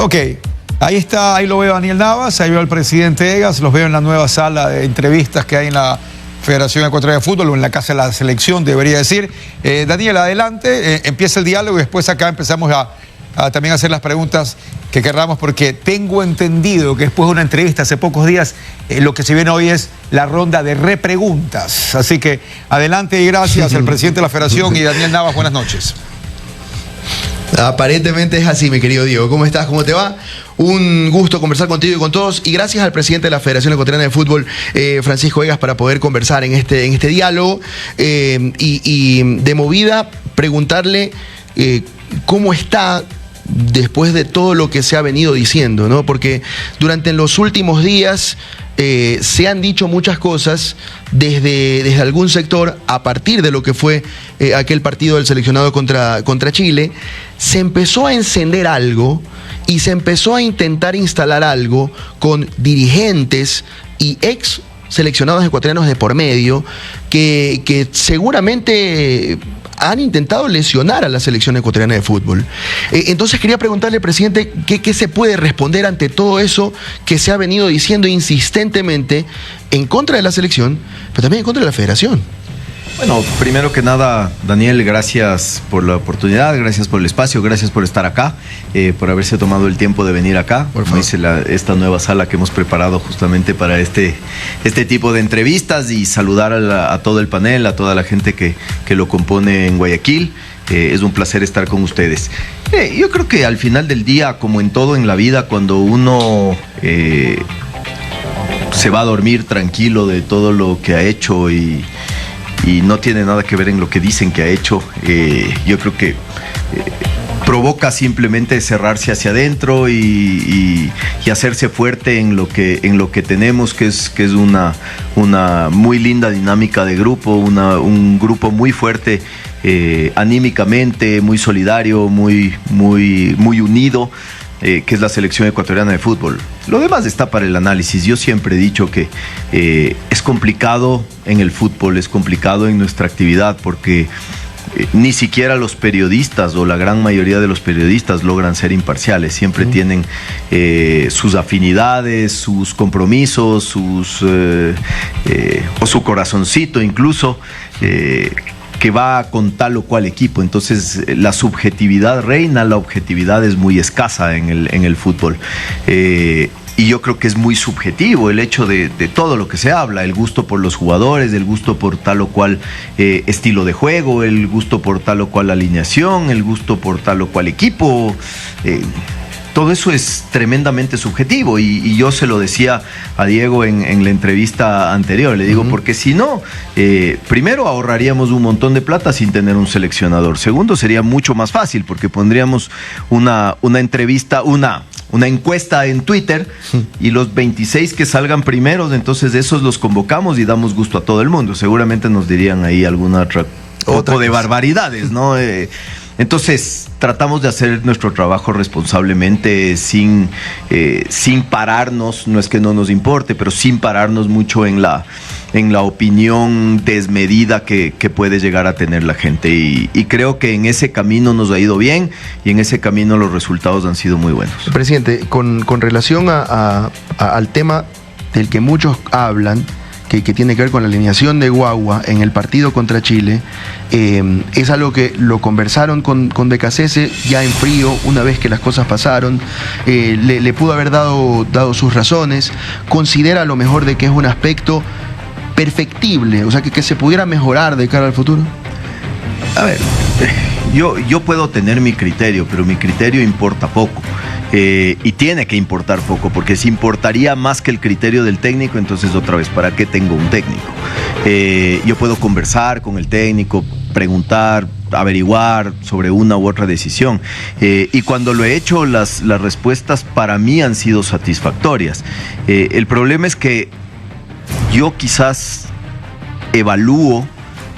Ok, ahí está, ahí lo veo a Daniel Navas, ahí veo al presidente Egas, los veo en la nueva sala de entrevistas que hay en la Federación Ecuatoriana de Fútbol, o en la Casa de la Selección, debería decir. Daniel, adelante, empieza el diálogo y después acá empezamos a también hacer las preguntas que querramos, porque tengo entendido que después de una entrevista hace pocos días, lo que se viene hoy es la ronda de repreguntas. Así que adelante y gracias al presidente de la Federación y Daniel Navas, buenas noches. Aparentemente es así, mi querido Diego. ¿Cómo estás? ¿Cómo te va? Un gusto conversar contigo y con todos. Y gracias al presidente de la Federación Ecuatoriana de Fútbol, Francisco Egas, para poder conversar en este diálogo. Y de movida, preguntarle cómo está después de todo lo que se ha venido diciendo, ¿no? Porque durante los últimos días se han dicho muchas cosas desde algún sector a partir de lo que fue aquel partido del seleccionado contra Chile. Se empezó a encender algo y se empezó a intentar instalar algo con dirigentes y ex seleccionados ecuatorianos de por medio que seguramente han intentado lesionar a la selección ecuatoriana de fútbol. Entonces quería preguntarle, presidente, ¿qué se puede responder ante todo eso que se ha venido diciendo insistentemente en contra de la selección, pero también en contra de la federación? Bueno, primero que nada, Daniel, gracias por la oportunidad, gracias por el espacio, gracias por estar acá, por haberse tomado el tiempo de venir acá. Por favor. Esta nueva sala que hemos preparado justamente para este tipo de entrevistas, y saludar a todo el panel, a toda la gente que lo compone en Guayaquil. Es un placer estar con ustedes. Yo creo que al final del día, como en todo en la vida, cuando uno se va a dormir tranquilo de todo lo que ha hecho y no tiene nada que ver en lo que dicen que ha hecho, yo creo que provoca simplemente cerrarse hacia adentro y hacerse fuerte en lo que tenemos, que es una muy linda dinámica de grupo, un grupo muy fuerte anímicamente, muy solidario, muy unido, que es la selección ecuatoriana de fútbol. Lo demás está para el análisis. Yo siempre he dicho que es complicado en el fútbol, es complicado en nuestra actividad, porque ni siquiera los periodistas, o la gran mayoría de los periodistas, logran ser imparciales. Siempre tienen sus afinidades, sus compromisos, o su corazoncito incluso, que va con tal o cual equipo. Entonces la subjetividad reina, la objetividad es muy escasa en el fútbol. Y yo creo que es muy subjetivo el hecho de todo lo que se habla, el gusto por los jugadores, el gusto por tal o cual estilo de juego, el gusto por tal o cual alineación, el gusto por tal o cual equipo. Todo eso es tremendamente subjetivo, y yo se lo decía a Diego en la entrevista anterior. Le digo, porque si no, primero ahorraríamos un montón de plata sin tener un seleccionador. Segundo, sería mucho más fácil, porque pondríamos una encuesta en Twitter, y los 26 que salgan primeros, entonces esos los convocamos y damos gusto a todo el mundo. Seguramente nos dirían ahí alguna otra de barbaridades, ¿no? Entonces tratamos de hacer nuestro trabajo responsablemente, sin pararnos, no es que no nos importe, pero sin pararnos mucho en la opinión desmedida que puede llegar a tener la gente, y creo que en ese camino nos ha ido bien, y en ese camino los resultados han sido muy buenos. Presidente, con relación al tema del que muchos hablan, que tiene que ver con la alineación de Guagua en el partido contra Chile, es algo que lo conversaron con Becasese ya en frío, una vez que las cosas pasaron. Le pudo haber dado sus razones. Considera a lo mejor de que es un aspecto perfectible, o sea, que se pudiera mejorar de cara al futuro. A ver, yo puedo tener mi criterio, pero mi criterio importa poco. Y tiene que importar poco, porque si importaría más que el criterio del técnico, entonces otra vez, ¿para qué tengo un técnico? Yo puedo conversar con el técnico, preguntar, averiguar sobre una u otra decisión, y cuando lo he hecho, las respuestas para mí han sido satisfactorias. El problema es que yo quizás evalúo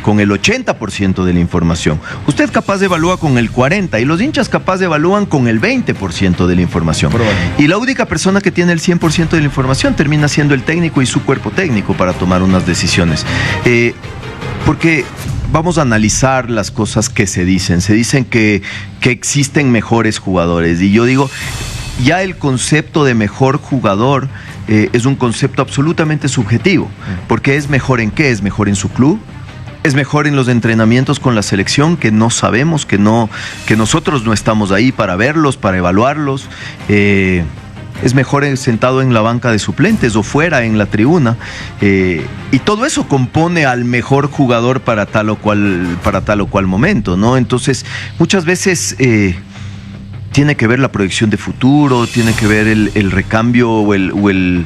con el 80% de la información. Usted capaz de evalúa con el 40%, y los hinchas capaz de evalúan con el 20% de la información. Y la única persona que tiene el 100% de la información termina siendo el técnico y su cuerpo técnico para tomar unas decisiones. Porque vamos a analizar las cosas que se dicen. Se dicen que existen mejores jugadores, y yo digo, ya el concepto de mejor jugador es un concepto absolutamente subjetivo, porque ¿es mejor en qué? ¿Es mejor en su club? ¿Es mejor en los entrenamientos con la selección que no sabemos, que nosotros no estamos ahí para verlos, para evaluarlos? Es mejor sentado en la banca de suplentes o fuera en la tribuna, y todo eso compone al mejor jugador para tal o cual momento, ¿no? Entonces, muchas veces tiene que ver la proyección de futuro, tiene que ver el recambio o el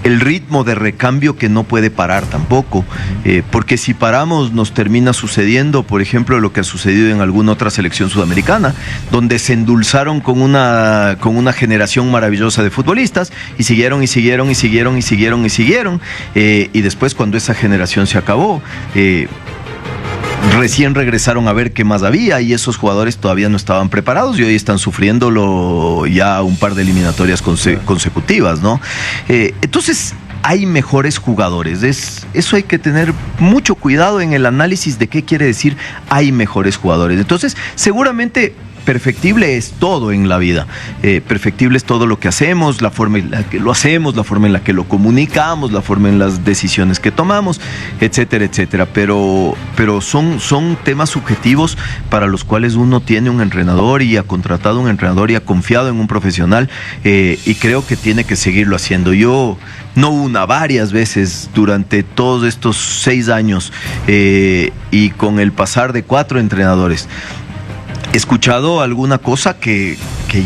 ritmo de recambio que no puede parar tampoco, porque si paramos nos termina sucediendo, por ejemplo, lo que ha sucedido en alguna otra selección sudamericana, donde se endulzaron con una generación maravillosa de futbolistas y siguieron, y después, cuando esa generación se acabó, recién regresaron a ver qué más había, y esos jugadores todavía no estaban preparados y hoy están sufriéndolo ya un par de eliminatorias consecutivas, ¿no? Entonces, hay mejores jugadores. Eso hay que tener mucho cuidado en el análisis de qué quiere decir hay mejores jugadores. Entonces, seguramente perfectible es todo en la vida, perfectible es todo lo que hacemos, la forma en la que lo hacemos, la forma en la que lo comunicamos, la forma en las decisiones que tomamos, etcétera, etcétera, pero son temas subjetivos para los cuales uno tiene un entrenador y ha contratado un entrenador y ha confiado en un profesional, y creo que tiene que seguirlo haciendo. Yo, varias veces durante todos estos 6 años, y con el pasar de 4 entrenadores, he escuchado alguna cosa que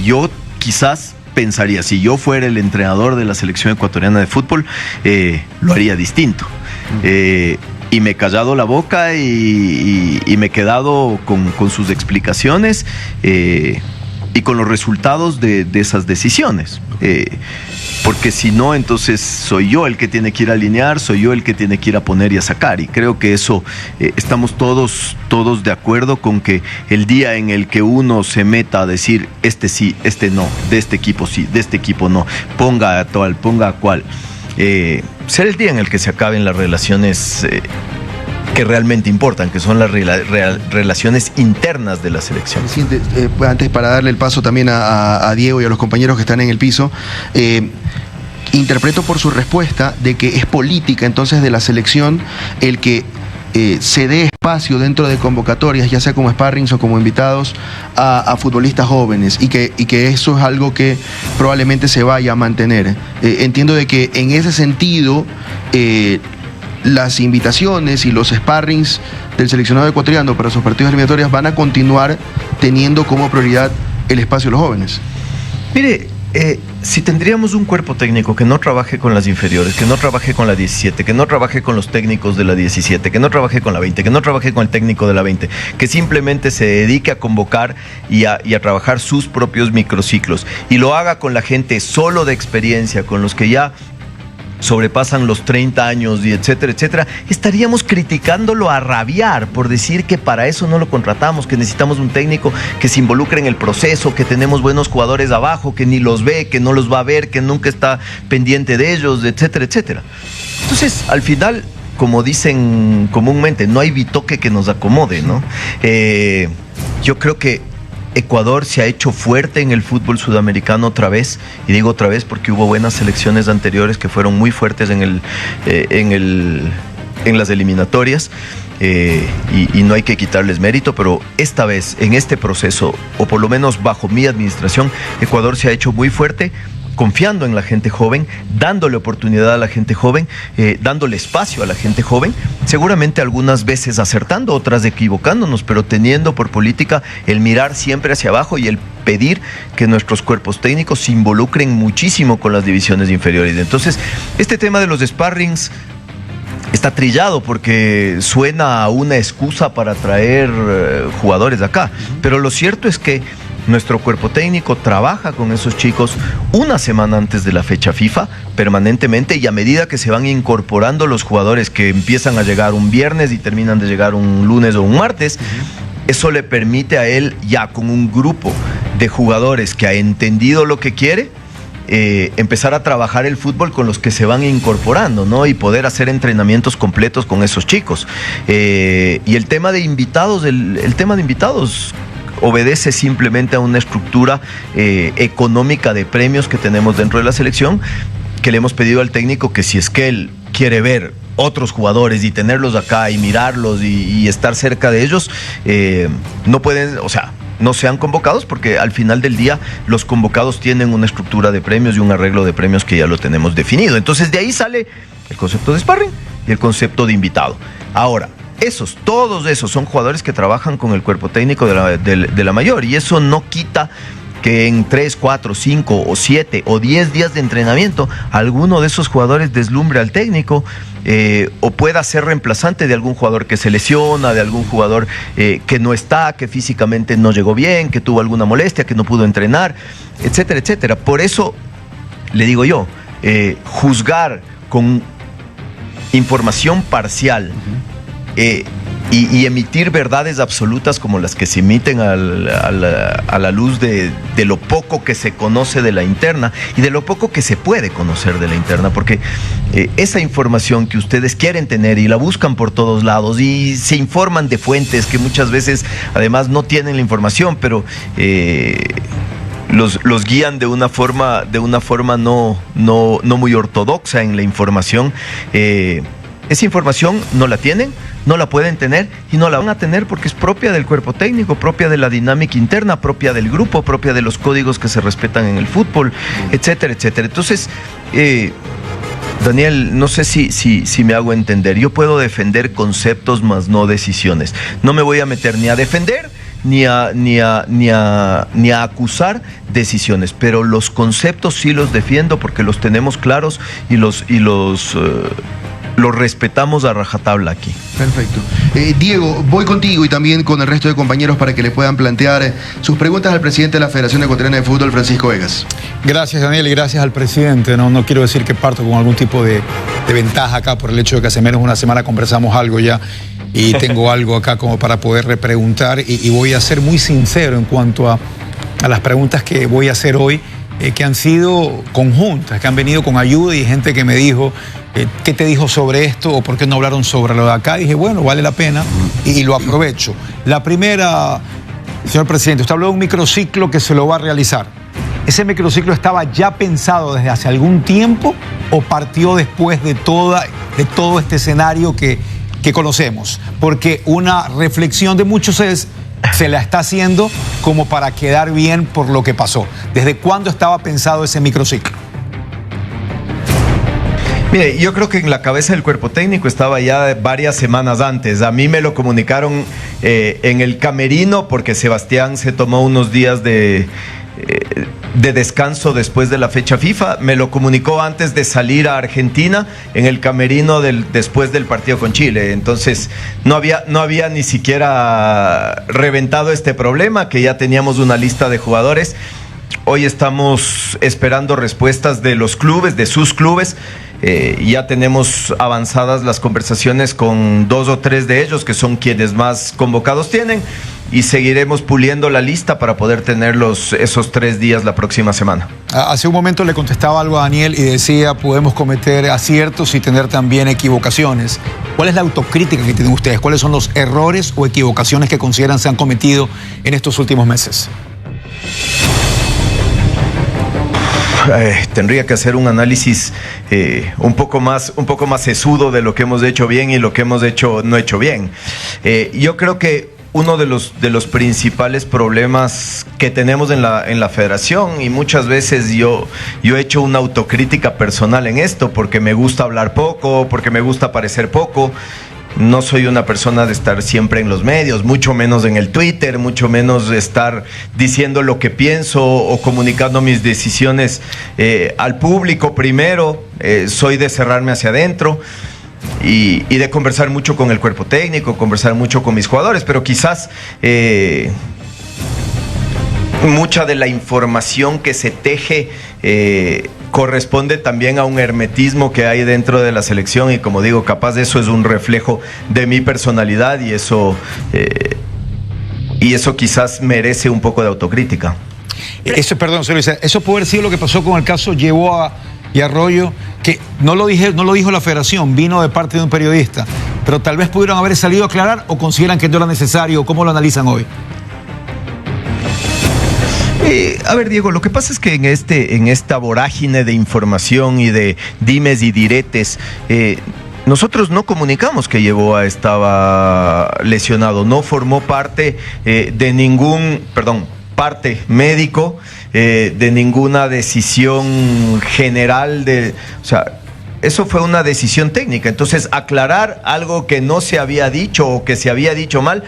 yo quizás pensaría, si yo fuera el entrenador de la selección ecuatoriana de fútbol, lo haría distinto. Y me he callado la boca y me he quedado con sus explicaciones y con los resultados de esas decisiones. Porque si no, entonces soy yo el que tiene que ir a alinear, soy yo el que tiene que ir a poner y a sacar. Y creo que eso, estamos todos de acuerdo con que el día en el que uno se meta a decir este sí, este no, de este equipo sí, de este equipo no, ponga a tal, ponga a cual, será el día en el que se acaben las relaciones que realmente importan, que son las relaciones internas de la selección. Antes, para darle el paso también a Diego y a los compañeros que están en el piso, interpreto por su respuesta de que es política entonces de la selección el que se dé espacio dentro de convocatorias, ya sea como sparrings o como invitados, a futbolistas jóvenes, y que eso es algo que probablemente se vaya a mantener. Entiendo de que en ese sentido las invitaciones y los sparrings del seleccionado ecuatoriano para sus partidos eliminatorios van a continuar teniendo como prioridad el espacio de los jóvenes. Mire, si tendríamos un cuerpo técnico que no trabaje con las inferiores, que no trabaje con la 17, que no trabaje con los técnicos de la 17, que no trabaje con la 20, que no trabaje con el técnico de la 20, que simplemente se dedique a convocar y a trabajar sus propios microciclos, y lo haga con la gente solo de experiencia, con los que ya sobrepasan los 30 años y etcétera, etcétera, estaríamos criticándolo a rabiar por decir que para eso no lo contratamos, que necesitamos un técnico que se involucre en el proceso, que tenemos buenos jugadores abajo, que ni los ve, que no los va a ver, que nunca está pendiente de ellos, etcétera, etcétera. Entonces, al final, como dicen comúnmente, no hay bitoque que nos acomode, ¿no? Yo creo que Ecuador se ha hecho fuerte en el fútbol sudamericano otra vez, y digo otra vez porque hubo buenas selecciones anteriores que fueron muy fuertes en las eliminatorias, y no hay que quitarles mérito, pero esta vez, en este proceso, o por lo menos bajo mi administración, Ecuador se ha hecho muy fuerte, confiando en la gente joven, dándole oportunidad a la gente joven, dándole espacio a la gente joven, seguramente algunas veces acertando, otras equivocándonos, pero teniendo por política el mirar siempre hacia abajo y el pedir que nuestros cuerpos técnicos se involucren muchísimo con las divisiones inferiores. Entonces, este tema de los sparrings está trillado porque suena a una excusa para traer jugadores de acá, pero lo cierto es que nuestro cuerpo técnico trabaja con esos chicos una semana antes de la fecha FIFA permanentemente, y a medida que se van incorporando los jugadores que empiezan a llegar un viernes y terminan de llegar un lunes o un martes, eso le permite a él, ya con un grupo de jugadores que ha entendido lo que quiere, empezar a trabajar el fútbol con los que se van incorporando, ¿no? Y poder hacer entrenamientos completos con esos chicos. Y el tema de invitados, obedece simplemente a una estructura económica de premios que tenemos dentro de la selección, que le hemos pedido al técnico que si es que él quiere ver otros jugadores y tenerlos acá y mirarlos y estar cerca de ellos, no pueden, o sea, no sean convocados, porque al final del día los convocados tienen una estructura de premios y un arreglo de premios que ya lo tenemos definido. Entonces de ahí sale el concepto de sparring y el concepto de invitado. Ahora, todos esos son jugadores que trabajan con el cuerpo técnico de la mayor, y eso no quita que en 3, 4, 5 o 7 o 10 días de entrenamiento alguno de esos jugadores deslumbre al técnico, o pueda ser reemplazante de algún jugador que se lesiona, de algún jugador que no está, que físicamente no llegó bien, que tuvo alguna molestia, que no pudo entrenar, etcétera, etcétera. Por eso le digo yo, juzgar con información parcial y emitir verdades absolutas como las que se emiten a la luz de lo poco que se conoce de la interna y de lo poco que se puede conocer de la interna, porque esa información que ustedes quieren tener y la buscan por todos lados y se informan de fuentes que muchas veces además no tienen la información, pero los guían de una forma no muy ortodoxa en la información. Esa información no la tienen, no la pueden tener y no la van a tener porque es propia del cuerpo técnico, propia de la dinámica interna, propia del grupo, propia de los códigos que se respetan en el fútbol, etcétera, etcétera. Entonces, Daniel, no sé si me hago entender. Yo puedo defender conceptos, más no decisiones. No me voy a meter ni a defender ni a acusar decisiones, pero los conceptos sí los defiendo porque los tenemos claros y los respetamos a rajatabla aquí. Perfecto. Diego, voy contigo y también con el resto de compañeros para que le puedan plantear sus preguntas al presidente de la Federación Ecuatoriana de Fútbol, Francisco Egas. Gracias, Daniel, y gracias al presidente. No quiero decir que parto con algún tipo de ventaja acá por el hecho de que hace menos de una semana conversamos algo ya y tengo algo acá como para poder repreguntar y voy a ser muy sincero en cuanto a las preguntas que voy a hacer hoy, que han sido conjuntas, que han venido con ayuda y gente que me dijo, ¿qué te dijo sobre esto o por qué no hablaron sobre lo de acá? Y dije, bueno, vale la pena y lo aprovecho. La primera, señor presidente, usted habló de un microciclo que se lo va a realizar. ¿Ese microciclo estaba ya pensado desde hace algún tiempo o partió después de todo este escenario que conocemos? Porque una reflexión de muchos se la está haciendo como para quedar bien por lo que pasó. ¿Desde cuándo estaba pensado ese microciclo? Mire, yo creo que en la cabeza del cuerpo técnico estaba ya varias semanas antes. A mí me lo comunicaron en el camerino porque Sebastián se tomó unos días de descanso después de la fecha FIFA. Me lo comunicó antes de salir a Argentina en el camerino después del partido con Chile. Entonces no había ni siquiera reventado este problema, que ya teníamos una lista de jugadores. Hoy estamos esperando respuestas de los clubes, de sus clubes. Ya tenemos avanzadas las conversaciones con 2 o 3 de ellos, que son quienes más convocados tienen, y seguiremos puliendo la lista para poder tener esos 3 días la próxima semana. Hace un momento le contestaba algo a Daniel y decía, podemos cometer aciertos y tener también equivocaciones. ¿Cuál es la autocrítica que tienen ustedes? ¿Cuáles son los errores o equivocaciones que consideran se han cometido en estos últimos meses? Tendría que hacer un análisis un poco más sesudo de lo que hemos hecho bien y lo que hemos hecho no hecho bien. Yo creo que uno de los principales problemas que tenemos en la federación, y muchas veces yo he hecho una autocrítica personal en esto, porque me gusta hablar poco, porque me gusta parecer poco. No soy una persona de estar siempre en los medios, mucho menos en el Twitter, mucho menos de estar diciendo lo que pienso o comunicando mis decisiones al público primero. Soy de cerrarme hacia adentro y de conversar mucho con el cuerpo técnico, conversar mucho con mis jugadores, pero quizás mucha de la información que se teje corresponde también a un hermetismo que hay dentro de la selección, y como digo, capaz de eso es un reflejo de mi personalidad, y eso quizás merece un poco de autocrítica. Perdón, señor Luis, eso puede haber sido lo que pasó con el caso Yeboah y Arroyo, que no lo dijo la federación, vino de parte de un periodista, pero tal vez pudieron haber salido a aclarar, o consideran que no era necesario. ¿Cómo lo analizan hoy? A ver, Diego, lo que pasa es que en esta vorágine de información y de dimes y diretes, nosotros no comunicamos que Yeboah estaba lesionado, no formó parte de ningún, parte médico, de ninguna decisión general o sea, eso fue una decisión técnica. Entonces, aclarar algo que no se había dicho o que se había dicho mal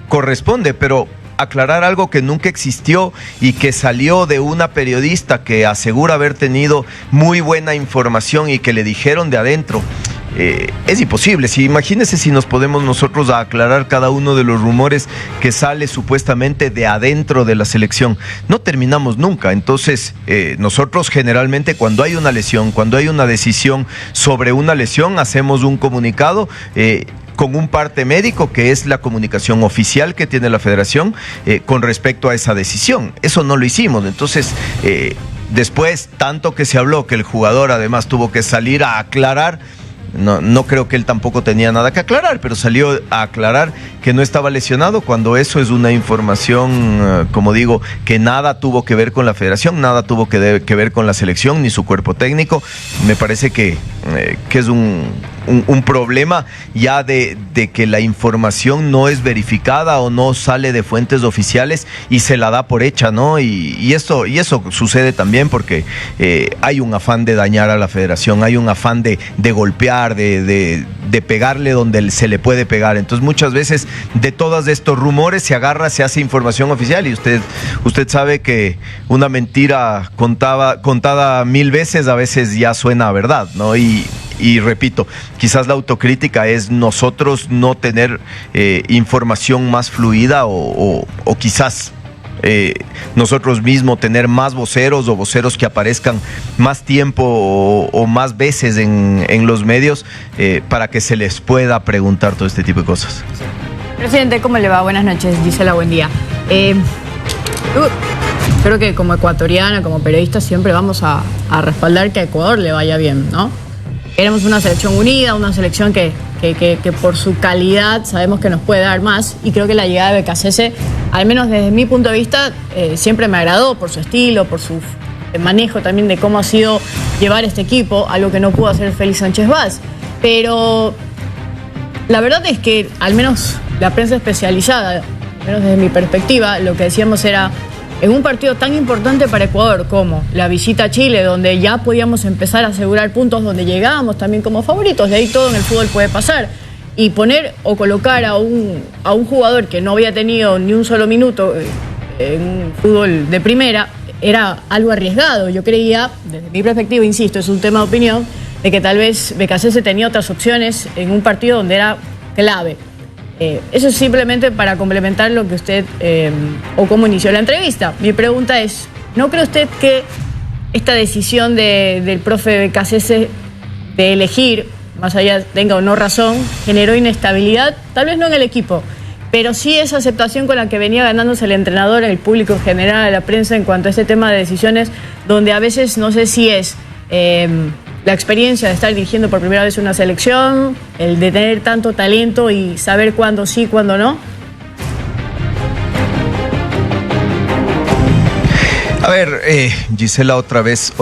corresponde, pero aclarar algo que nunca existió y que salió de una periodista que asegura haber tenido muy buena información y que le dijeron de adentro, es imposible. Imagínense si nos podemos nosotros a aclarar cada uno de los rumores que sale supuestamente de adentro de la selección, no terminamos nunca. Entonces, nosotros generalmente cuando hay una lesión, cuando hay una decisión sobre una lesión, hacemos un comunicado con un parte médico, que es la comunicación oficial que tiene la federación con respecto a esa decisión. Eso no lo hicimos. Entonces, después, tanto que se habló que el jugador además tuvo que salir a aclarar, no creo que él tampoco tenía nada que aclarar, pero salió a aclarar que no estaba lesionado, cuando eso es una información, como digo, que nada tuvo que ver con la federación, nada tuvo que ver con la selección ni su cuerpo técnico. Me parece que es un problema ya de que la información no es verificada o no sale de fuentes oficiales y se la da por hecha, ¿no? Y eso sucede también porque hay un afán de dañar a la federación, hay un afán de golpear, de pegarle donde se le puede pegar. Entonces, muchas veces de todos estos rumores se hace información oficial, y usted sabe que una mentira contada 1000 veces a veces ya suena a verdad, ¿no? Y repito, quizás la autocrítica es nosotros no tener información más fluida o quizás nosotros mismos tener más voceros o voceros que aparezcan más tiempo o más veces en los medios para que se les pueda preguntar todo este tipo de cosas. Presidente, ¿cómo le va? Buenas noches, Gisela, buen día. Creo que como ecuatoriana, como periodista, siempre vamos a respaldar que a Ecuador le vaya bien, ¿no? Éramos una selección unida, una selección que por su calidad sabemos que nos puede dar más, y creo que la llegada de Becasese, al menos desde mi punto de vista, siempre me agradó por su estilo, por su manejo también de cómo ha sido llevar este equipo, algo que no pudo hacer Félix Sánchez Vaz. Pero la verdad es que al menos la prensa especializada, al menos desde mi perspectiva, lo que decíamos era, en un partido tan importante para Ecuador como la visita a Chile, donde ya podíamos empezar a asegurar puntos, donde llegábamos también como favoritos, de ahí todo en el fútbol puede pasar, y poner o colocar a un jugador que no había tenido ni un solo minuto en fútbol de primera, era algo arriesgado. Yo creía, desde mi perspectiva, insisto, es un tema de opinión, de que tal vez Becasese tenía otras opciones en un partido donde era clave. Eso es simplemente para complementar lo que usted, o cómo inició la entrevista. Mi pregunta es, ¿no cree usted que esta decisión del profe Becasese de elegir, más allá tenga o no razón, generó inestabilidad? Tal vez no en el equipo, pero sí esa aceptación con la que venía ganándose el entrenador, el público en general, la prensa, en cuanto a este tema de decisiones, donde a veces no sé si es la experiencia de estar dirigiendo por primera vez una selección, el de tener tanto talento y saber cuándo sí, cuándo no. A ver, Gisela, otra vez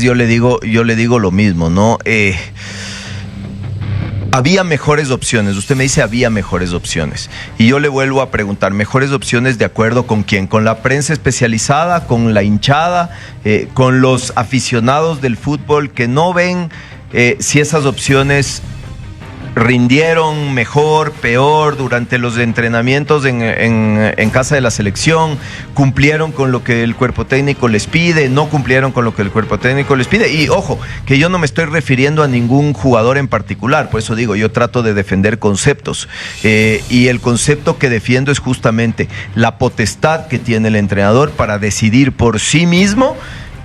yo le digo lo mismo, ¿no? Había mejores opciones. Usted me dice había mejores opciones. Y yo le vuelvo a preguntar, ¿mejores opciones de acuerdo con quién? ¿Con la prensa especializada? ¿Con la hinchada? ¿Con los aficionados del fútbol que no ven si esas opciones rindieron mejor, peor durante los entrenamientos en casa de la selección? ¿Cumplieron con lo que el cuerpo técnico les pide? ¿No cumplieron con lo que el cuerpo técnico les pide? Y ojo, que yo no me estoy refiriendo a ningún jugador en particular, por eso digo, yo trato de defender conceptos, y el concepto que defiendo es justamente la potestad que tiene el entrenador para decidir por sí mismo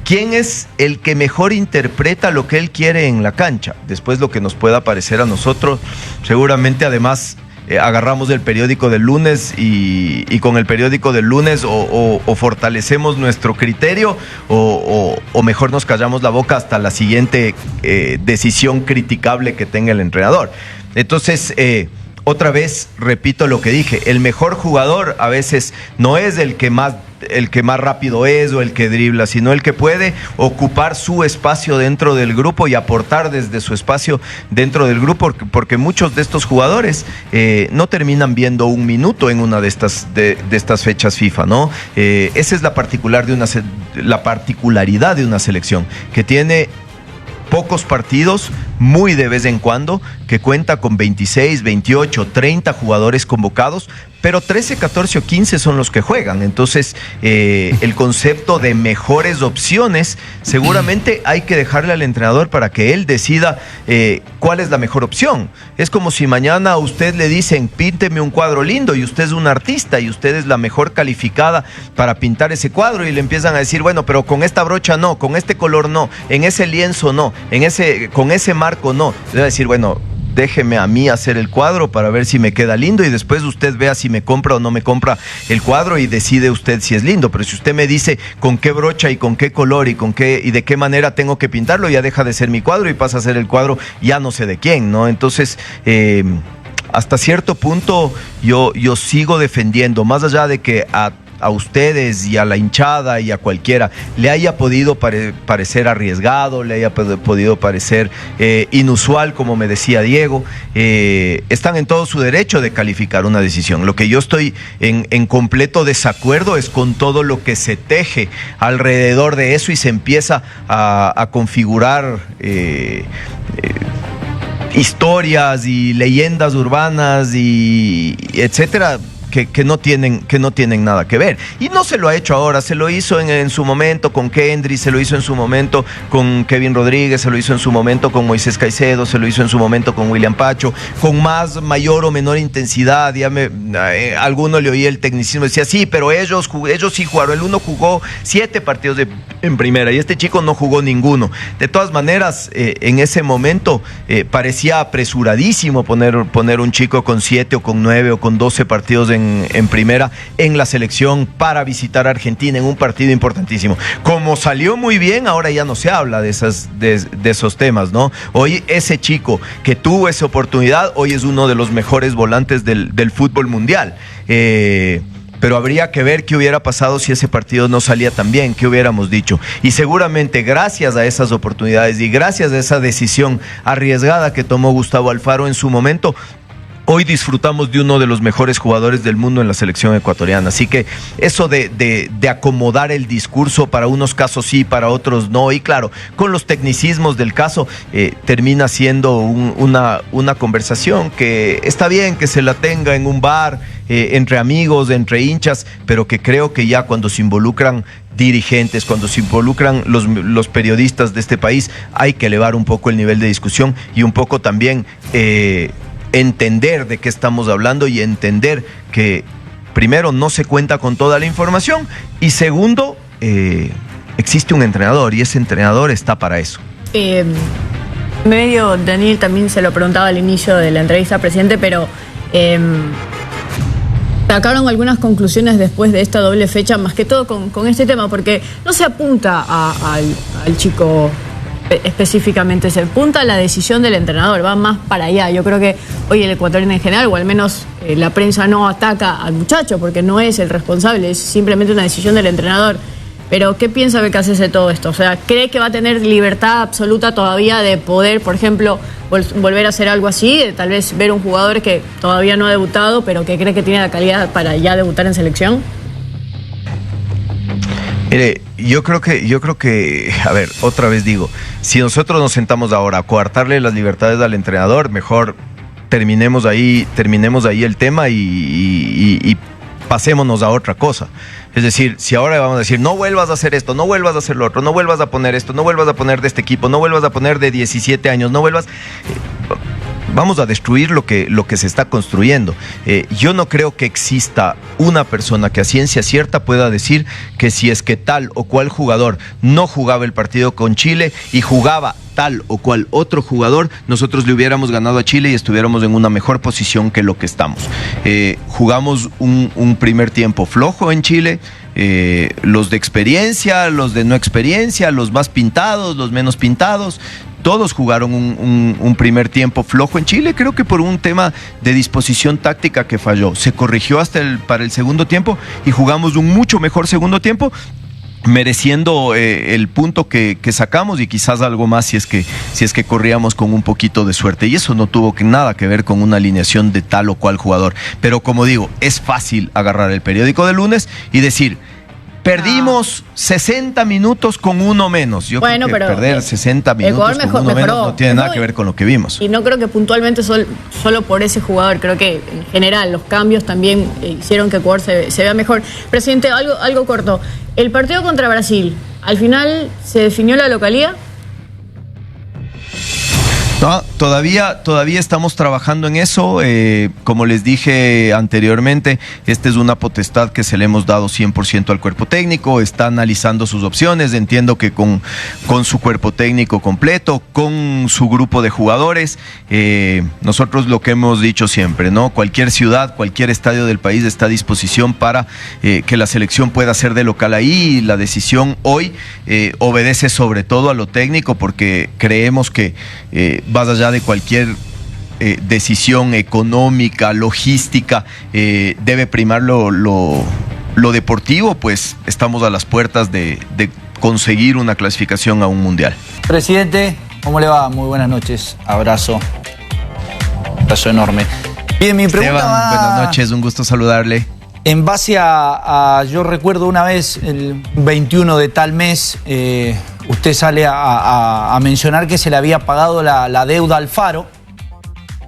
quién es el que mejor interpreta lo que él quiere en la cancha. Después, lo que nos pueda parecer a nosotros, seguramente además agarramos el periódico del lunes y con el periódico del lunes o fortalecemos nuestro criterio o mejor nos callamos la boca hasta la siguiente decisión criticable que tenga el entrenador. Entonces, otra vez repito lo que dije, el mejor jugador a veces no es el que más el que más rápido es o el que dribla, sino el que puede ocupar su espacio dentro del grupo y aportar desde su espacio dentro del grupo, porque muchos de estos jugadores no terminan viendo un minuto en una de estas fechas FIFA, ¿no? Esa es la particularidad de una selección, que tiene pocos partidos, muy de vez en cuando, que cuenta con 26, 28, 30 jugadores convocados, pero 13, 14 o 15 son los que juegan. Entonces, el concepto de mejores opciones, seguramente hay que dejarle al entrenador para que él decida cuál es la mejor opción. Es como si mañana a usted le dicen, pínteme un cuadro lindo, y usted es un artista y usted es la mejor calificada para pintar ese cuadro, y le empiezan a decir, bueno, pero con esta brocha no, con este color no, en ese lienzo no, con ese marco no. Le va a decir, bueno, déjeme a mí hacer el cuadro para ver si me queda lindo, y después usted vea si me compra o no me compra el cuadro y decide usted si es lindo. Pero si usted me dice con qué brocha y con qué color y de qué manera tengo que pintarlo, ya deja de ser mi cuadro y pasa a ser el cuadro ya no sé de quién, ¿no? Entonces, hasta cierto punto yo sigo defendiendo, más allá de que a ustedes y a la hinchada y a cualquiera le haya podido parecer arriesgado, le haya podido parecer inusual, como me decía Diego, están en todo su derecho de calificar una decisión. Lo que yo estoy en completo desacuerdo es con todo lo que se teje alrededor de eso y se empieza a configurar historias y leyendas urbanas y etcétera, que no tienen nada que ver. Y no se lo ha hecho ahora, se lo hizo en su momento con Kendry, se lo hizo en su momento con Kevin Rodríguez, se lo hizo en su momento con Moisés Caicedo, se lo hizo en su momento con William Pacho, con mayor o menor intensidad. Alguno le oía el tecnicismo, decía, sí, pero ellos sí jugaron. El uno jugó 7 partidos en primera y este chico no jugó ninguno. De todas maneras, en ese momento parecía apresuradísimo poner un chico con 7 o con 9 o con 12 partidos en primera en la selección para visitar a Argentina en un partido importantísimo. Como salió muy bien, ahora ya no se habla de esos temas, ¿no? Hoy ese chico que tuvo esa oportunidad, hoy es uno de los mejores volantes del fútbol mundial. Pero habría que ver qué hubiera pasado si ese partido no salía tan bien, qué hubiéramos dicho. Y seguramente gracias a esas oportunidades y gracias a esa decisión arriesgada que tomó Gustavo Alfaro en su momento, hoy disfrutamos de uno de los mejores jugadores del mundo en la selección ecuatoriana. Así que eso de acomodar el discurso, para unos casos sí, para otros no, y claro, con los tecnicismos del caso, termina siendo una conversación que está bien que se la tenga en un bar, entre amigos, entre hinchas, pero que creo que ya cuando se involucran dirigentes, cuando se involucran los periodistas de este país, hay que elevar un poco el nivel de discusión y un poco también entender de qué estamos hablando y entender que primero no se cuenta con toda la información y segundo, existe un entrenador y ese entrenador está para eso. Medio, Daniel también se lo preguntaba al inicio de la entrevista al presidente, pero sacaron algunas conclusiones después de esta doble fecha, más que todo con este tema, porque no se apunta al chico específicamente, se apunta a la decisión del entrenador, va más para allá. Yo creo que hoy el ecuatoriano en general, o al menos la prensa, no ataca al muchacho porque no es el responsable, es simplemente una decisión del entrenador. Pero ¿qué piensa Becasese de todo esto? O sea, ¿cree que va a tener libertad absoluta todavía de poder, por ejemplo, volver a hacer algo así? De tal vez ver un jugador que todavía no ha debutado, pero que cree que tiene la calidad para ya debutar en selección. Mire, yo creo que, a ver, otra vez digo, si nosotros nos sentamos ahora a coartarle las libertades al entrenador, mejor terminemos ahí el tema y pasémonos a otra cosa. Es decir, si ahora vamos a decir, no vuelvas a hacer esto, no vuelvas a hacer lo otro, no vuelvas a poner esto, no vuelvas a poner de este equipo, no vuelvas a poner de 17 años, no vuelvas... Vamos a destruir lo que se está construyendo. Yo no creo que exista una persona que a ciencia cierta pueda decir que si es que tal o cual jugador no jugaba el partido con Chile y jugaba tal o cual otro jugador, nosotros le hubiéramos ganado a Chile y estuviéramos en una mejor posición que lo que estamos. Jugamos un primer tiempo flojo en Chile. Los de experiencia, los de no experiencia, los más pintados, los menos pintados, todos jugaron un primer tiempo flojo en Chile, creo que por un tema de disposición táctica que falló. Se corrigió para el segundo tiempo y jugamos un mucho mejor segundo tiempo, mereciendo el punto que sacamos y quizás algo más si es que corríamos con un poquito de suerte, y eso no tuvo nada que ver con una alineación de tal o cual jugador. Pero como digo, es fácil agarrar el periódico del lunes y decir: perdimos 60 minutos con uno menos. Yo creo que perder 60 minutos con uno menos no tiene nada que ver con lo que vimos. Y no creo que puntualmente solo por ese jugador. Creo que en general los cambios también hicieron que Ecuador se vea mejor. Presidente, algo corto. El partido contra Brasil, ¿al final se definió la localía? No, todavía estamos trabajando en eso. Como les dije anteriormente, esta es una potestad que se le hemos dado 100% al cuerpo técnico. Está analizando sus opciones. Entiendo que con su cuerpo técnico completo, con su grupo de jugadores, nosotros lo que hemos dicho siempre, ¿no? Cualquier ciudad, cualquier estadio del país está a disposición para que la selección pueda ser de local ahí. La decisión hoy obedece sobre todo a lo técnico, porque creemos que más allá de cualquier decisión económica, logística, debe primar lo deportivo, pues estamos a las puertas de conseguir una clasificación a un mundial. Presidente, ¿cómo le va? Muy buenas noches, abrazo enorme. Bien, mi pregunta Esteban, buenas noches, un gusto saludarle. En base yo recuerdo una vez, el 21 de tal mes, usted sale a mencionar que se le había pagado la deuda al Faro.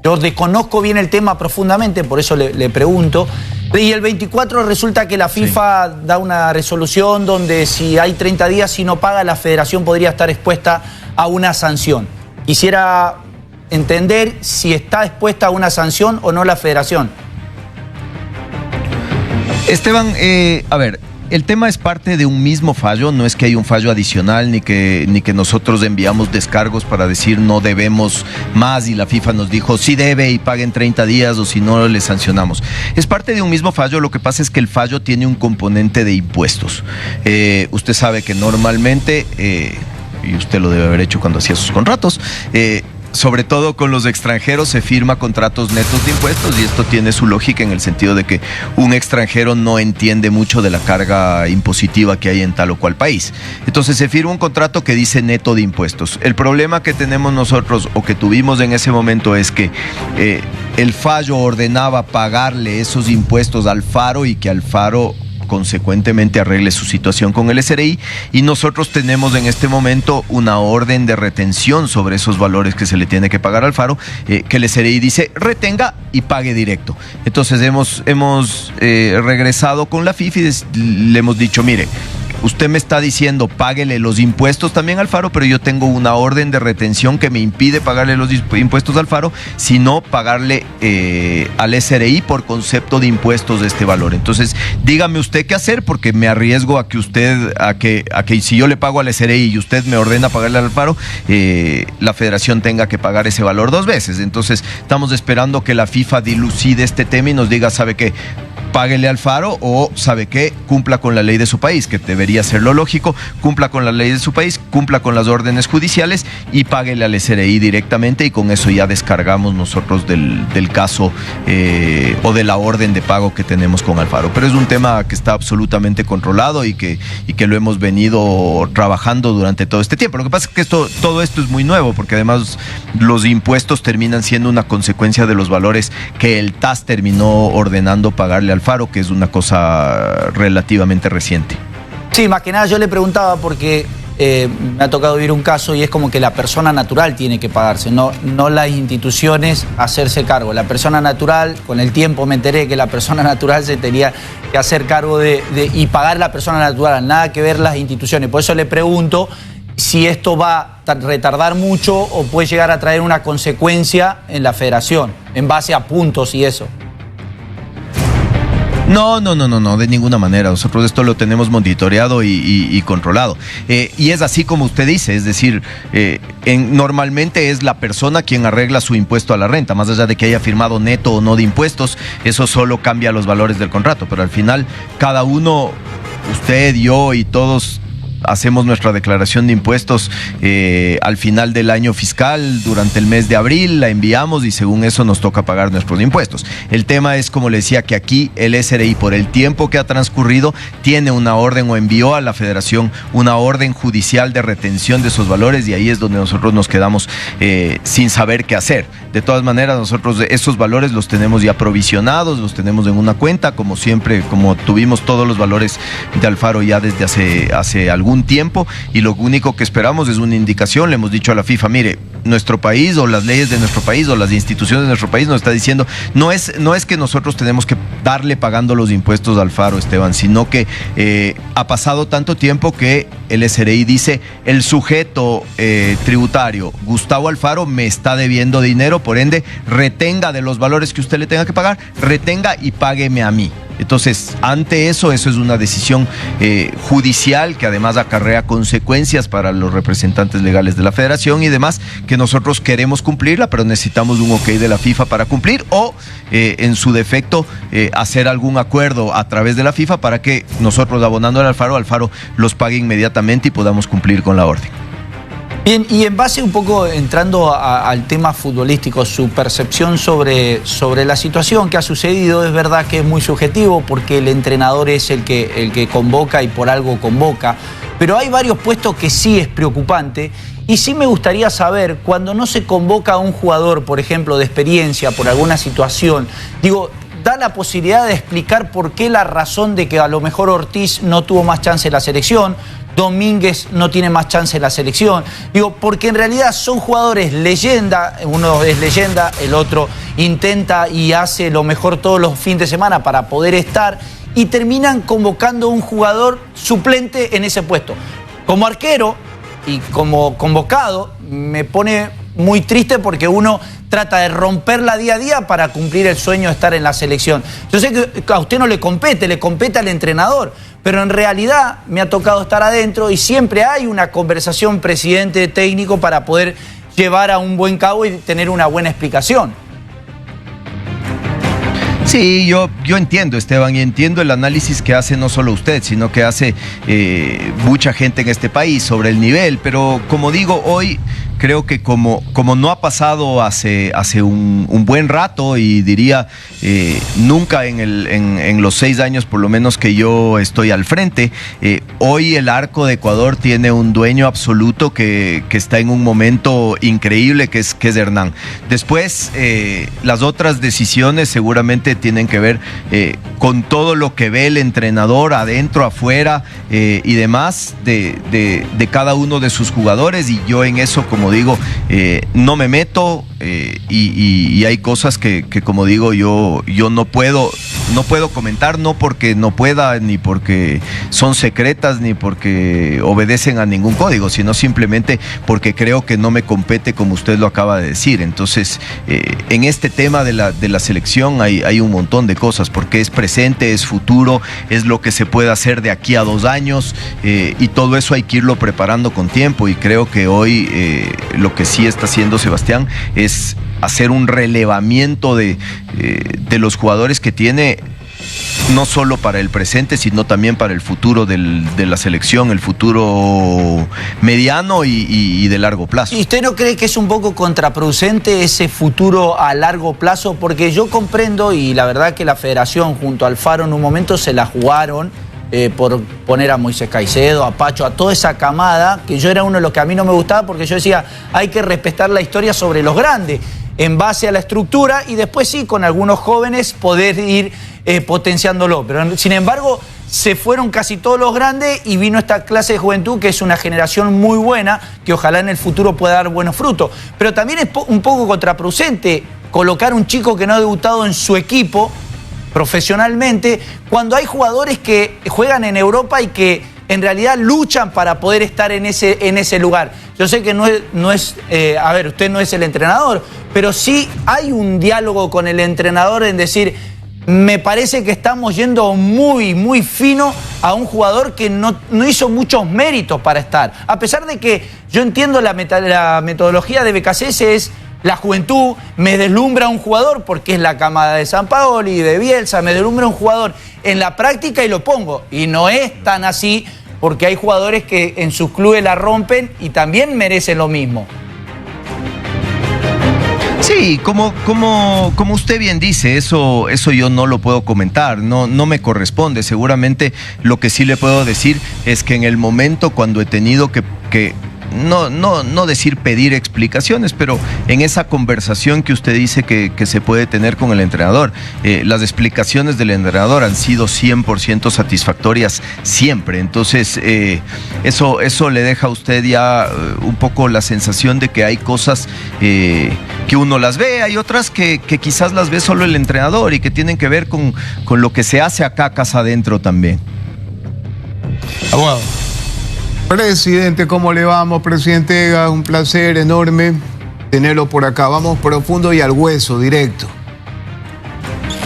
Yo desconozco bien el tema profundamente, por eso le pregunto. Y el 24 resulta que la FIFA da una resolución donde si hay 30 días, si no paga, la federación podría estar expuesta a una sanción. Quisiera entender si está expuesta a una sanción o no la federación. Esteban, a ver, el tema es parte de un mismo fallo, no es que hay un fallo adicional ni que nosotros enviamos descargos para decir no debemos más y la FIFA nos dijo sí debe y paguen 30 días o si no le sancionamos. Es parte de un mismo fallo, lo que pasa es que el fallo tiene un componente de impuestos. Usted sabe que normalmente, y usted lo debe haber hecho cuando hacía sus contratos, sobre todo con los extranjeros se firma contratos netos de impuestos, y esto tiene su lógica en el sentido de que un extranjero no entiende mucho de la carga impositiva que hay en tal o cual país. Entonces se firma un contrato que dice neto de impuestos. El problema que tenemos nosotros o que tuvimos en ese momento es que el fallo ordenaba pagarle esos impuestos al Faro y que al Faro consecuentemente arregle su situación con el SRI, y nosotros tenemos en este momento una orden de retención sobre esos valores que se le tiene que pagar al Faro, que el SRI dice retenga y pague directo. Entonces hemos regresado con la FIFA y le hemos dicho, mire, usted me está diciendo páguele los impuestos también al Faro, pero yo tengo una orden de retención que me impide pagarle los impuestos al Faro, sino pagarle al SRI por concepto de impuestos de este valor. Entonces, dígame usted qué hacer, porque me arriesgo a que usted, a que si yo le pago al SRI y usted me ordena pagarle al Faro, la federación tenga que pagar ese valor 2 veces. Entonces, estamos esperando que la FIFA dilucide este tema y nos diga, ¿sabe qué? Páguele al Faro, o sabe qué, cumpla con la ley de su país, que debería ser lo lógico, cumpla con la ley de su país, cumpla con las órdenes judiciales y páguele al SRI directamente, y con eso ya descargamos nosotros del caso o de la orden de pago que tenemos con Alfaro. Pero es un tema que está absolutamente controlado y que lo hemos venido trabajando durante todo este tiempo. Lo que pasa es que todo esto es muy nuevo, porque además los impuestos terminan siendo una consecuencia de los valores que el TAS terminó ordenando pagarle al Faro, que es una cosa relativamente reciente. Sí, más que nada yo le preguntaba porque me ha tocado vivir un caso y es como que la persona natural tiene que pagarse, no las instituciones hacerse cargo. La persona natural, con el tiempo me enteré que la persona natural se tenía que hacer cargo y pagar la persona natural, nada que ver las instituciones. Por eso le pregunto si esto va a retardar mucho o puede llegar a traer una consecuencia en la federación, en base a puntos y eso. No, de ninguna manera. Nosotros esto lo tenemos monitoreado y controlado. Y es así como usted dice, es decir, normalmente es la persona quien arregla su impuesto a la renta, más allá de que haya firmado neto o no de impuestos, eso solo cambia los valores del contrato, pero al final cada uno, usted, yo y todos, hacemos nuestra declaración de impuestos al final del año fiscal, durante el mes de abril, la enviamos y según eso nos toca pagar nuestros impuestos. El tema es, como le decía, que aquí el SRI, por el tiempo que ha transcurrido, tiene una orden o envió a la Federación una orden judicial de retención de esos valores y ahí es donde nosotros nos quedamos sin saber qué hacer. De todas maneras, nosotros esos valores los tenemos ya provisionados, los tenemos en una cuenta, como siempre, como tuvimos todos los valores de Alfaro ya desde hace algún tiempo, y lo único que esperamos es una indicación. Le hemos dicho a la FIFA, mire, nuestro país o las leyes de nuestro país o las instituciones de nuestro país nos está diciendo, no es que nosotros tenemos que darle pagando los impuestos a Alfaro, Esteban, sino que ha pasado tanto tiempo que el SRI dice, el sujeto tributario Gustavo Alfaro me está debiendo dinero, por ende retenga de los valores que usted le tenga que pagar, retenga y págueme a mí. Entonces, ante eso es una decisión judicial que además acarrea consecuencias para los representantes legales de la federación y demás, que nosotros queremos cumplirla, pero necesitamos un ok de la FIFA para cumplir o, en su defecto, hacer algún acuerdo a través de la FIFA para que nosotros, abonando al Alfaro los pague inmediatamente y podamos cumplir con la orden. Bien, y en base un poco, entrando al tema futbolístico, su percepción sobre la situación que ha sucedido, es verdad que es muy subjetivo porque el entrenador es el que convoca y por algo convoca, pero hay varios puestos que sí es preocupante y sí me gustaría saber, cuando no se convoca a un jugador, por ejemplo, de experiencia, por alguna situación, digo, da la posibilidad de explicar por qué la razón de que a lo mejor Ortiz no tuvo más chance en la selección, Domínguez no tiene más chance en la selección. Digo, porque en realidad son jugadores leyenda, uno es leyenda, el otro intenta y hace lo mejor todos los fines de semana para poder estar y terminan convocando un jugador suplente en ese puesto. Como arquero y como convocado me pone muy triste porque uno trata de romperla día a día para cumplir el sueño de estar en la selección. Yo sé que a usted no le compete al entrenador, pero en realidad me ha tocado estar adentro y siempre hay una conversación presidente-técnico para poder llevar a un buen cabo y tener una buena explicación. Sí, yo entiendo, Esteban, y entiendo el análisis que hace no solo usted, sino que hace mucha gente en este país sobre el nivel, pero como digo, hoy creo que como no ha pasado hace un buen rato y diría nunca en los 6 años por lo menos que yo estoy al frente, hoy el arco de Ecuador tiene un dueño absoluto que está en un momento increíble que es Hernán. Después las otras decisiones seguramente tienen que ver con todo lo que ve el entrenador adentro, afuera y demás de cada uno de sus jugadores, y yo en eso, como digo, no me meto y hay cosas que como digo yo no puedo comentar, no porque no pueda, ni porque son secretas, ni porque obedecen a ningún código, sino simplemente porque creo que no me compete, como usted lo acaba de decir. Entonces, en este tema de la selección hay un montón de cosas, porque es presente, es futuro, es lo que se puede hacer de aquí a 2 años, y todo eso hay que irlo preparando con tiempo, y creo que hoy lo que sí está haciendo Sebastián es hacer un relevamiento de los jugadores que tiene, no solo para el presente, sino también para el futuro de la selección, el futuro mediano y de largo plazo. ¿Y usted no cree que es un poco contraproducente ese futuro a largo plazo? Porque yo comprendo, y la verdad que la federación junto al Alfaro en un momento se la jugaron por poner a Moisés Caicedo, a Pacho, a toda esa camada, que yo era uno de los que a mí no me gustaba, porque yo decía, hay que respetar la historia sobre los grandes, en base a la estructura, y después sí, con algunos jóvenes poder ir potenciándolo. Pero sin embargo, se fueron casi todos los grandes y vino esta clase de juventud que es una generación muy buena, que ojalá en el futuro pueda dar buenos frutos. Pero también es un poco contraproducente colocar un chico que no ha debutado en su equipo profesionalmente, cuando hay jugadores que juegan en Europa y que en realidad luchan para poder estar en ese lugar. Yo sé que no es a ver, usted no es el entrenador, pero sí hay un diálogo con el entrenador en decir, me parece que estamos yendo muy, muy fino a un jugador que no hizo muchos méritos para estar. A pesar de que yo entiendo la metodología de BKCS es la juventud, me deslumbra un jugador porque es la camada de Sampaoli y de Bielsa, me deslumbra un jugador en la práctica y lo pongo. Y no es tan así porque hay jugadores que en sus clubes la rompen y también merecen lo mismo. Sí, como usted bien dice, eso yo no lo puedo comentar, no me corresponde. Seguramente lo que sí le puedo decir es que en el momento cuando he tenido que no decir pedir explicaciones, pero en esa conversación que usted dice que se puede tener con el entrenador, las explicaciones del entrenador han sido 100% satisfactorias siempre. Entonces, eso le deja a usted ya un poco la sensación de que hay cosas que uno las ve, hay otras que quizás las ve solo el entrenador y que tienen que ver con lo que se hace acá, casa adentro también. Abogado. Presidente, ¿cómo le vamos? Presidente Egas, un placer enorme tenerlo por acá. Vamos profundo y al hueso, directo.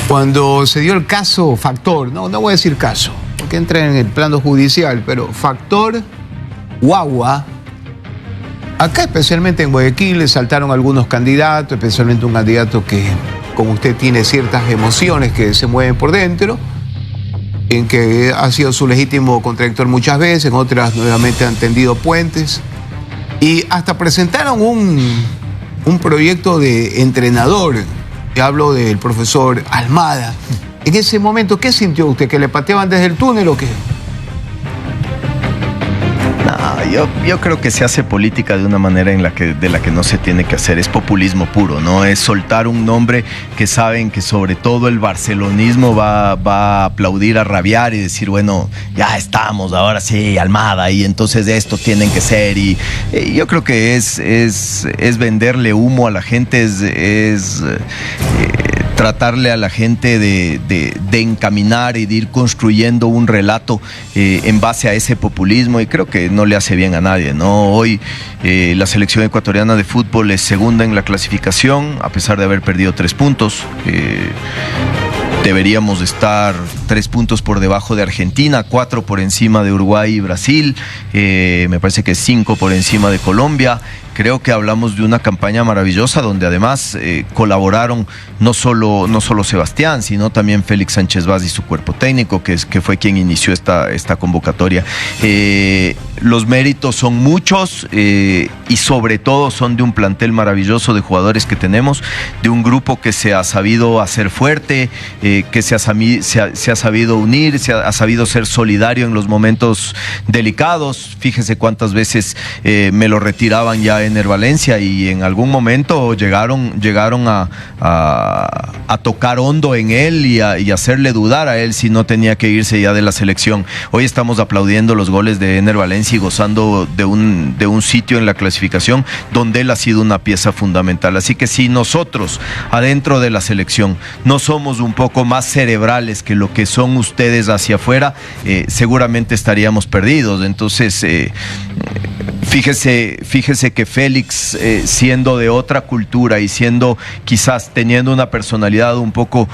Cuando se dio el caso Factor, no voy a decir caso, porque entra en el plano judicial, pero Factor Guagua, acá especialmente en Guayaquil le saltaron algunos candidatos, especialmente un candidato que, como usted, tiene ciertas emociones que se mueven por dentro, en que ha sido su legítimo contradictor muchas veces, en otras nuevamente han tendido puentes, y hasta presentaron un proyecto de entrenador, que hablo del profesor Almada. En ese momento, ¿qué sintió usted? ¿Que le pateaban desde el túnel o qué? Yo creo que se hace política de una manera de la que no se tiene que hacer. Es populismo puro, ¿no? Es soltar un nombre que saben que sobre todo el barcelonismo va a aplaudir, a rabiar y decir, bueno, ya estamos, ahora sí, Almada, y entonces de esto tienen que ser. Y yo creo que es venderle humo a la gente, es tratarle a la gente de encaminar y de ir construyendo un relato en base a ese populismo, y creo que no le hace bien a nadie, ¿no? Hoy la selección ecuatoriana de fútbol es segunda en la clasificación, a pesar de haber perdido 3 puntos. Deberíamos estar 3 puntos por debajo de Argentina, 4 por encima de Uruguay y Brasil, me parece que 5 por encima de Colombia. Creo que hablamos de una campaña maravillosa donde además colaboraron no solo Sebastián, sino también Félix Sánchez Vaz y su cuerpo técnico, que fue quien inició esta convocatoria. Los méritos son muchos y sobre todo son de un plantel maravilloso de jugadores que tenemos, de un grupo que se ha sabido hacer fuerte, que se ha sabido unir, se ha sabido ser solidario en los momentos delicados. Fíjese cuántas veces me lo retiraban ya Ener Valencia y en algún momento llegaron a tocar hondo en él y hacerle dudar a él si no tenía que irse ya de la selección. Hoy estamos aplaudiendo los goles de Ener Valencia y gozando de un sitio en la clasificación donde él ha sido una pieza fundamental. Así que si nosotros adentro de la selección no somos un poco más cerebrales que lo que son ustedes hacia afuera, seguramente estaríamos perdidos. Entonces, fíjese que Félix, siendo de otra cultura y siendo quizás teniendo una personalidad un poco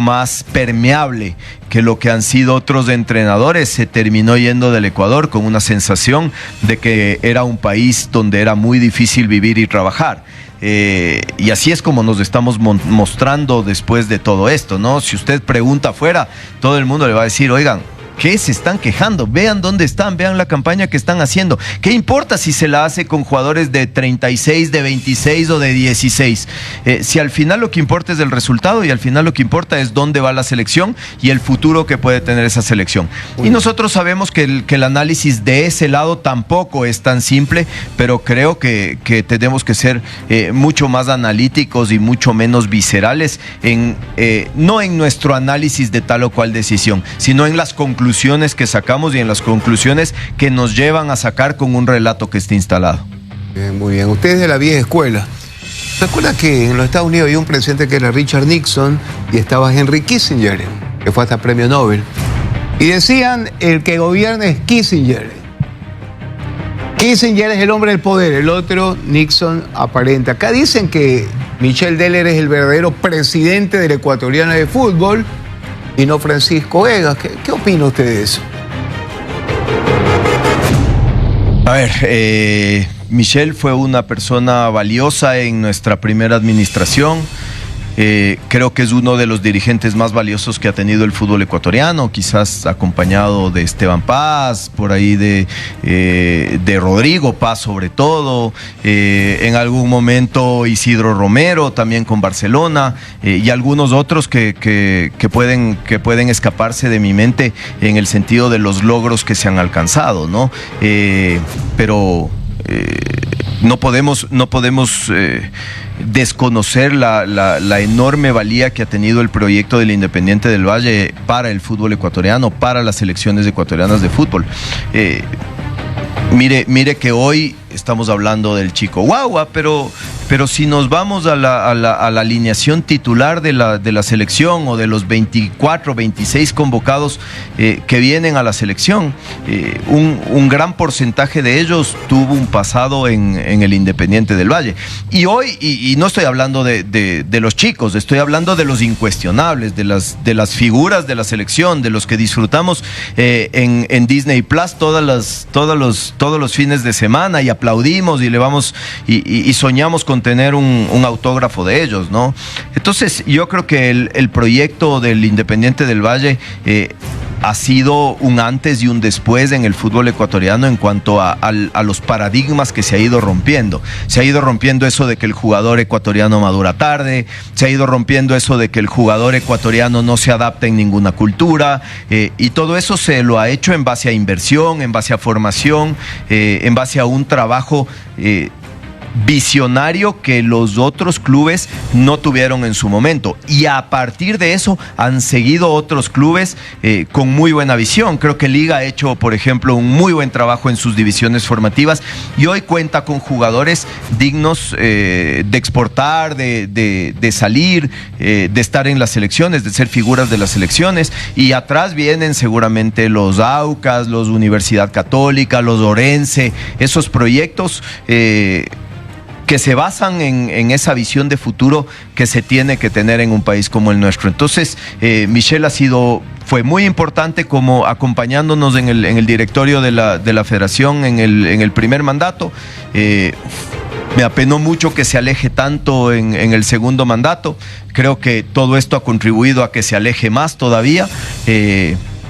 más permeable que lo que han sido otros entrenadores, se terminó yendo del Ecuador con una sensación de que era un país donde era muy difícil vivir y trabajar. Y así es como nos estamos mostrando después de todo esto, ¿no? Si usted pregunta afuera, todo el mundo le va a decir, oigan, ¿qué se están quejando? Vean dónde están, vean la campaña que están haciendo. ¿Qué importa si se la hace con jugadores de 36, de 26 o de 16? Si al final lo que importa es el resultado y al final lo que importa es dónde va la selección y el futuro que puede tener esa selección. Y nosotros sabemos que el análisis de ese lado tampoco es tan simple, pero creo que tenemos que ser mucho más analíticos y mucho menos viscerales, no en nuestro análisis de tal o cual decisión, sino en las conclusiones que sacamos y en las conclusiones que nos llevan a sacar con un relato que esté instalado. Muy bien, usted es de la vieja escuela. ¿Recuerda que en los Estados Unidos había un presidente que era Richard Nixon y estaba Henry Kissinger, que fue hasta premio Nobel? Y decían, el que gobierna es Kissinger. Kissinger es el hombre del poder, el otro, Nixon, aparenta. Acá dicen que Michel Deller es el verdadero presidente del Ecuatoriano de Fútbol y no Francisco Egas. ¿Qué opina usted de eso? A ver, Michel fue una persona valiosa en nuestra primera administración. Creo que es uno de los dirigentes más valiosos que ha tenido el fútbol ecuatoriano, quizás acompañado de Esteban Paz, por ahí de Rodrigo Paz sobre todo, en algún momento Isidro Romero también con Barcelona, y algunos otros que pueden escaparse de mi mente en el sentido de los logros que se han alcanzado, ¿no? Pero no podemos desconocer la enorme valía que ha tenido el proyecto del Independiente del Valle para el fútbol ecuatoriano, para las selecciones ecuatorianas de fútbol. Mire que hoy estamos hablando del Chico Guagua, pero si nos vamos a la alineación titular de la selección, o de los 24, 26 convocados que vienen a la selección, un gran porcentaje de ellos tuvo un pasado en el Independiente del Valle. Y hoy, y no estoy hablando de los chicos, estoy hablando de los incuestionables, de las figuras de la selección, de los que disfrutamos en Disney Plus todos los fines de semana, y aplaudimos y le vamos y soñamos con tener un autógrafo de ellos, ¿no? Entonces yo creo que el proyecto del Independiente del Valle ha sido un antes y un después en el fútbol ecuatoriano en cuanto a los paradigmas que se ha ido rompiendo. Se ha ido rompiendo eso de que el jugador ecuatoriano madura tarde, se ha ido rompiendo eso de que el jugador ecuatoriano no se adapta en ninguna cultura, y todo eso se lo ha hecho en base a inversión, en base a formación, en base a un trabajo visionario que los otros clubes no tuvieron en su momento, y a partir de eso han seguido otros clubes con muy buena visión. Creo que Liga ha hecho, por ejemplo, un muy buen trabajo en sus divisiones formativas, y hoy cuenta con jugadores dignos de exportar, de salir, de estar en las selecciones, de ser figuras de las selecciones, y atrás vienen seguramente los Aucas, los Universidad Católica, los Orense, esos proyectos que se basan en esa visión de futuro que se tiene que tener en un país como el nuestro. Entonces, Michel fue muy importante como acompañándonos en el directorio de la federación en el primer mandato. Me apenó mucho que se aleje tanto en el segundo mandato. Creo que todo esto ha contribuido a que se aleje más todavía,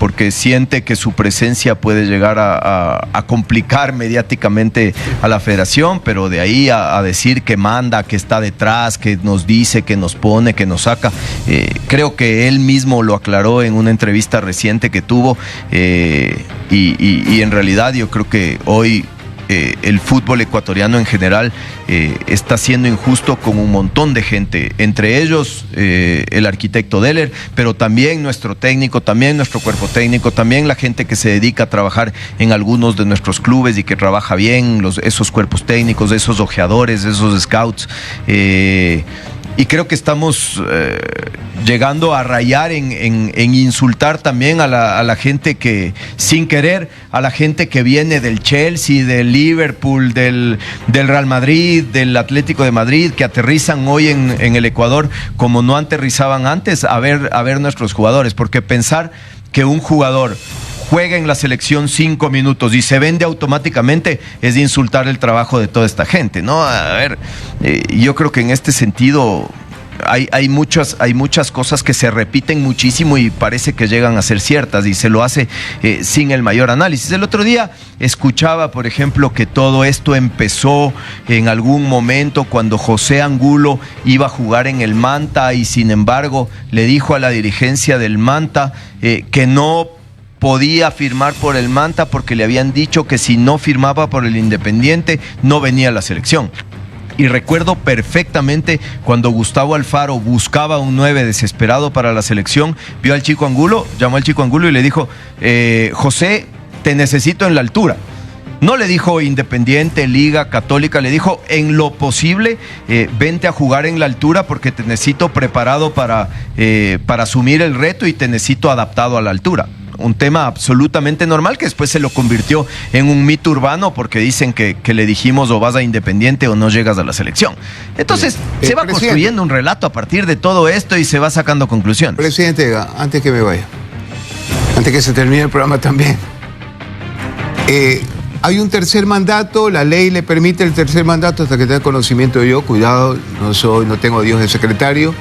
porque siente que su presencia puede llegar a complicar mediáticamente a la federación, pero de ahí a decir que manda, que está detrás, que nos dice, que nos pone, que nos saca, creo que él mismo lo aclaró en una entrevista reciente que tuvo, y en realidad yo creo que hoy el fútbol ecuatoriano en general está siendo injusto con un montón de gente, entre ellos el arquitecto Deller, pero también nuestro técnico, también nuestro cuerpo técnico, también la gente que se dedica a trabajar en algunos de nuestros clubes y que trabaja bien, esos cuerpos técnicos, esos ojeadores, esos scouts. Y creo que estamos llegando a rayar en insultar también a la gente que, sin querer, a la gente que viene del Chelsea, del Liverpool, del Real Madrid, del Atlético de Madrid, que aterrizan hoy en el Ecuador como no aterrizaban antes a ver nuestros jugadores. Porque pensar que un jugador juega en la selección 5 minutos y se vende automáticamente es de insultar el trabajo de toda esta gente, ¿no? A ver, yo creo que en este sentido hay muchas cosas que se repiten muchísimo y parece que llegan a ser ciertas, y se lo hace sin el mayor análisis. El otro día escuchaba, por ejemplo, que todo esto empezó en algún momento cuando José Angulo iba a jugar en el Manta, y sin embargo le dijo a la dirigencia del Manta que no podía firmar por el Manta porque le habían dicho que si no firmaba por el Independiente no venía a la selección. Y recuerdo perfectamente cuando Gustavo Alfaro buscaba un 9 desesperado para la selección, vio al Chico Angulo, llamó al Chico Angulo y le dijo, José, te necesito en la altura. No le dijo Independiente, Liga, Católica, le dijo en lo posible, vente a jugar en la altura porque te necesito preparado para asumir el reto y te necesito adaptado a la altura. Un tema absolutamente normal que después se lo convirtió en un mito urbano porque dicen que le dijimos o vas a Independiente o no llegas a la selección. Entonces se va construyendo un relato a partir de todo esto y se va sacando conclusiones. Presidente, antes que me vaya, antes que se termine el programa también, hay un tercer mandato, la ley le permite el tercer mandato hasta que tenga conocimiento yo, cuidado, no tengo a Dios de secretario.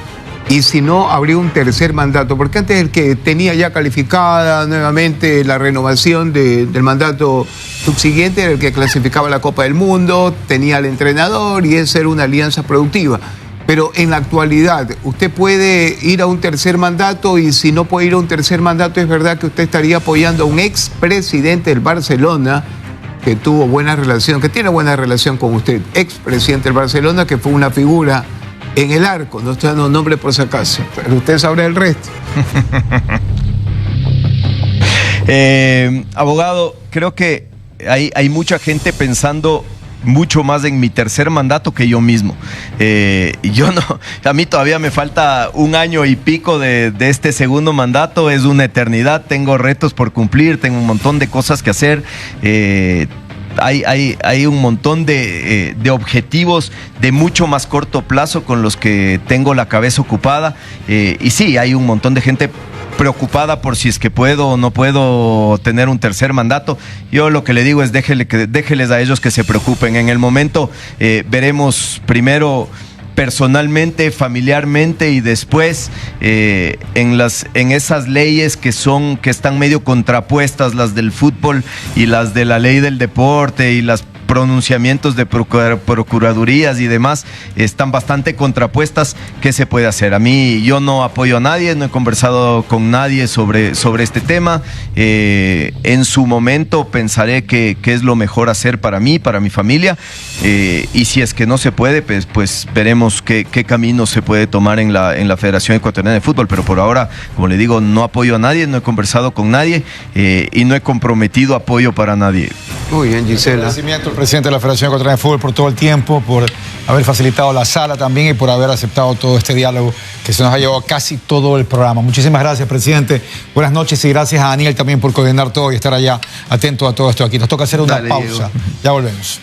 Y si no, habría un tercer mandato, porque antes el que tenía ya calificada nuevamente la renovación del mandato subsiguiente era el que clasificaba la Copa del Mundo, tenía al entrenador y esa era una alianza productiva. Pero en la actualidad, usted puede ir a un tercer mandato y si no puede ir a un tercer mandato, es verdad que usted estaría apoyando a un expresidente del Barcelona que tuvo buena relación, que tiene buena relación con usted, expresidente del Barcelona, que fue una figura en el arco, no estoy dando nombre por si acaso, pero usted sabrá el resto. Abogado, creo que hay mucha gente pensando mucho más en mi tercer mandato que yo mismo. Yo no, a mí todavía me falta 1 año y pico de este segundo mandato, es una eternidad, tengo retos por cumplir, tengo un montón de cosas que hacer. Hay un montón de objetivos de mucho más corto plazo con los que tengo la cabeza ocupada, y sí, hay un montón de gente preocupada por si es que puedo o no puedo tener un tercer mandato. Yo lo que le digo es déjeles a ellos que se preocupen. En el momento veremos primero personalmente, familiarmente y después en esas leyes que están medio contrapuestas, las del fútbol y las de la ley del deporte y las pronunciamientos de procuradurías y demás están bastante contrapuestas. ¿Qué se puede hacer? A mí, yo no apoyo a nadie, no he conversado con nadie sobre este tema. En su momento pensaré qué es lo mejor hacer para mí, para mi familia, y si es que no se puede, pues veremos qué camino se puede tomar en la Federación Ecuatoriana de Fútbol, pero por ahora, como le digo, no apoyo a nadie, no he conversado con nadie y no he comprometido apoyo para nadie. Muy bien, Gisela. Agradecimiento al presidente de la Federación Ecuatoriana de Fútbol por todo el tiempo, por haber facilitado la sala también y por haber aceptado todo este diálogo que se nos ha llevado casi todo el programa. Muchísimas gracias, presidente. Buenas noches y gracias a Daniel también por coordinar todo y estar allá atento a todo esto aquí. Nos toca hacer una pausa. Ya volvemos.